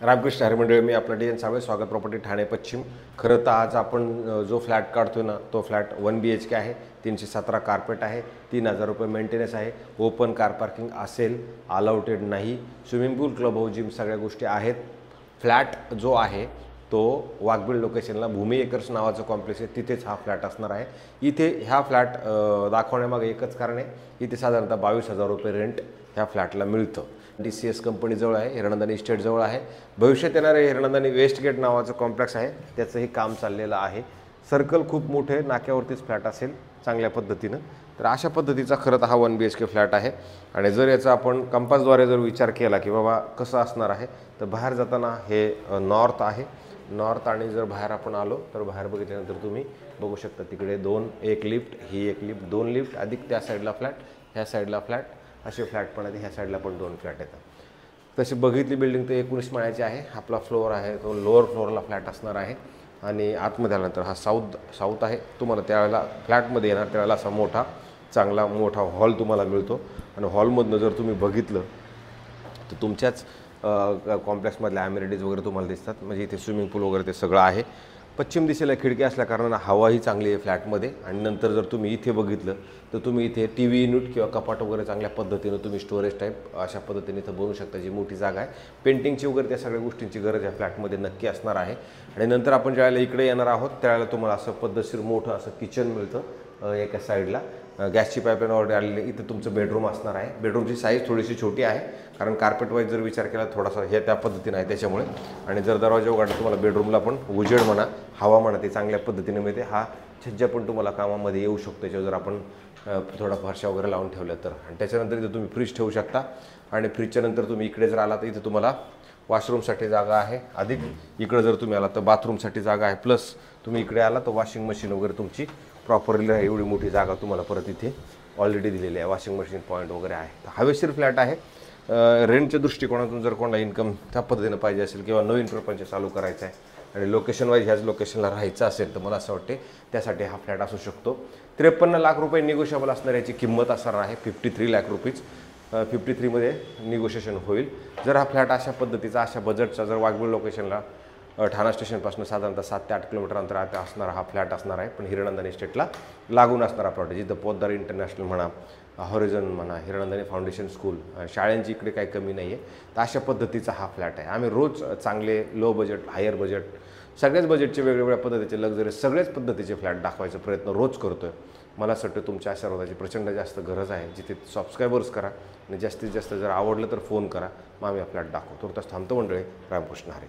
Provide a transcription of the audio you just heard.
रामकृष्ण हरी मंडळी, मी आपला D N Salve, स्वागत प्रॉपर्टी ठाणे पश्चिम। खरं तर आज आपण जो फ्लॅट काढतोय ना, तो फ्लॅट 1 BHK आहे, 317 कार्पेट आहे, 3000 रुपये मेंटेनन्स आहे, ओपन कार पार्किंग असेल, अलाउटेड नाही, स्विमिंग पूल, क्लब हाऊस, जिम सगळ्या गोष्टी आहेत। फ्लॅट जो आहे तो वाघबीळ लोकेशनला भूमी एकर्स नावाचं कॉम्प्लेक्स आहे, तिथेच हा फ्लॅट असणार आहे। इथे ह्या फ्लॅट दाखवण्यामागे एकच कारण आहे, इथे साधारणतः 22,000 रुपये रेंट ह्या फ्लॅटला मिळतं। DCS कंपनी जवळ आहे, हिरणंदानी इस्टेट जवळ आहे। भविष्यात येणारे हिरणंदानी वेस्ट गेट नावाचं कॉम्प्लेक्स आहे, त्याचंही काम चाललेलं आहे। सर्कल खूप मोठे, नाक्यावरतीच फ्लॅट असेल चांगल्या पद्धतीनं। तर अशा पद्धतीचा खरं तर हा 1 BHK फ्लॅट आहे। आणि जर याचा आपण कंपासद्वारे जर विचार केला की बाबा कसं असणार आहे, तर बाहेर जाताना हे नॉर्थ आहे, नॉर्थ। आणि जर बाहेर आपण आलो तर बाहेर बघितल्यानंतर तुम्ही बघू शकता तिकडे एक लिफ्ट, ही एक लिफ्ट, 2 लिफ्ट, अधिक त्या साईडला फ्लॅट, ह्या साईडला फ्लॅट, असे फ्लॅट पण आहेत। ह्या साईडला पण 2 फ्लॅट येतात। तशी बघितली बिल्डिंग तर 19 माळ्याची आहे। आपला फ्लोअर आहे तो लोअर फ्लोअरला फ्लॅट असणार आहे। आणि आतमध्ये आल्यानंतर हा साऊथ आहे। तुम्हाला त्यावेळेला फ्लॅटमध्ये येणार त्यावेळेला असा चांगला मोठा हॉल तुम्हाला मिळतो। आणि हॉलमधनं जर तुम्ही बघितलं तर तुमच्याच कॉम्प्लेक्समधल्या ॲम्युनिटीज वगैरे तुम्हाला दिसतात। म्हणजे इथे स्विमिंग पूल वगैरे ते सगळं आहे। पश्चिम दिशेला खिडकी असल्या कारणानं हवाही चांगली आहे फ्लॅटमध्ये। आणि नंतर जर तुम्ही इथे बघितलं तर तुम्ही इथे TV युनिट किंवा कपाट वगैरे चांगल्या पद्धतीनं तुम्ही स्टोरेज टाईप अशा पद्धतीने इथं बनवू शकता, जी मोठी जागा आहे। पेंटिंगची वगैरे त्या सगळ्या गोष्टींची गरज या फ्लॅटमध्ये नक्की असणार आहे। आणि नंतर आपण ज्यावेळेला इकडे येणार आहोत त्यावेळेला तुम्हाला असं पद्धतशीर मोठं असं किचन मिळतं एका साईडला। गॅसची पाईपलाईन ऑलरेडी आलेली आहे। इथं तुमचं बेडरूम असणार आहे। बेडरूमची साईज थोडीशी छोटी आहे, कारण कार्पेट वाईज जर विचार केला थोडासा हे त्या पद्धतीने आहे त्याच्यामुळे। आणि जर दरवाजा उघडला तुम्हाला बेडरूमला पण उजेड म्हणा, हवा म्हणा, ते चांगल्या पद्धतीने मिळते। हा छज्जा पण तुम्हाला कामामध्ये येऊ शकतो त्याच्यावर जर आपण थोडा फरशा वगैरे लावून ठेवल्या तर। आणि त्याच्यानंतर इथं तुम्ही फ्रीज ठेवू शकता। आणि फ्रीजच्या नंतर तुम्ही इकडे जर आला तर इथं तुम्हाला वॉशरूमसाठी जागा आहे, अधिक इकडे जर तुम्ही आला तर बाथरूमसाठी जागा आहे, प्लस तुम्ही इकडे आला तर वॉशिंग मशीन वगैरे तुमची प्रॉपरली आहे। एवढी मोठी जागा तुम्हाला परत इथे ऑलरेडी दिलेली आहे, वॉशिंग मशीन पॉईंट वगैरे आहे। तर हवेशीर फ्लॅट आहे। रेंटच्या दृष्टिकोनातून जर कोणाला इन्कम त्या पद्धतीनं पाहिजे असेल किंवा नवीन प्रपंच चालू करायचा आहे आणि लोकेशन वाईज ह्याच लोकेशनला राहायचं असेल तर मला असं वाटते त्यासाठी हा फ्लॅट असू शकतो। 53 लाख रुपये निगोशिएबल असणार याची किंमत असणार आहे, 53 लाख रुपीज। 53मध्ये निगोशिएशन होईल। जर हा फ्लॅट अशा पद्धतीचा अशा बजेटचा जर वाघबीळ लोकेशनला ठाणा स्टेशनपासून साधारणतः 7 ते 8 किलोमीटर अंतरावर असणारा हा फ्लॅट असणार आहे। पण हिरणंदानी इस्टेटला लागून असणारा प्लॉट आहे, जिथं पोद्दार इंटरनॅशनल म्हणा, हॉरिझन म्हणा, हिरणंदानी फाउंडेशन स्कूल, शाळांची इकडे काही कमी नाही आहे। तर अशा पद्धतीचा हा फ्लॅट आहे। आम्ही रोज चांगले लो बजेट, हायर बजेट, सगळ्याच बजेटचे वेगवेगळ्या पद्धतीचे लक्झरी सगळ्याच पद्धतीचे फ्लॅट दाखवायचा प्रयत्न रोज करतोय। मला असं वाटतं तुमच्या आशीर्वादाची प्रचंड जास्त गरज आहे। जिथे सबस्क्रायबर्स करा आणि जास्तीत जास्त जर आवडलं तर फोन करा, मग आम्ही हा फ्लॅट दाखवतो। तर थांबतो मंडळी, रामकृष्ण हरी।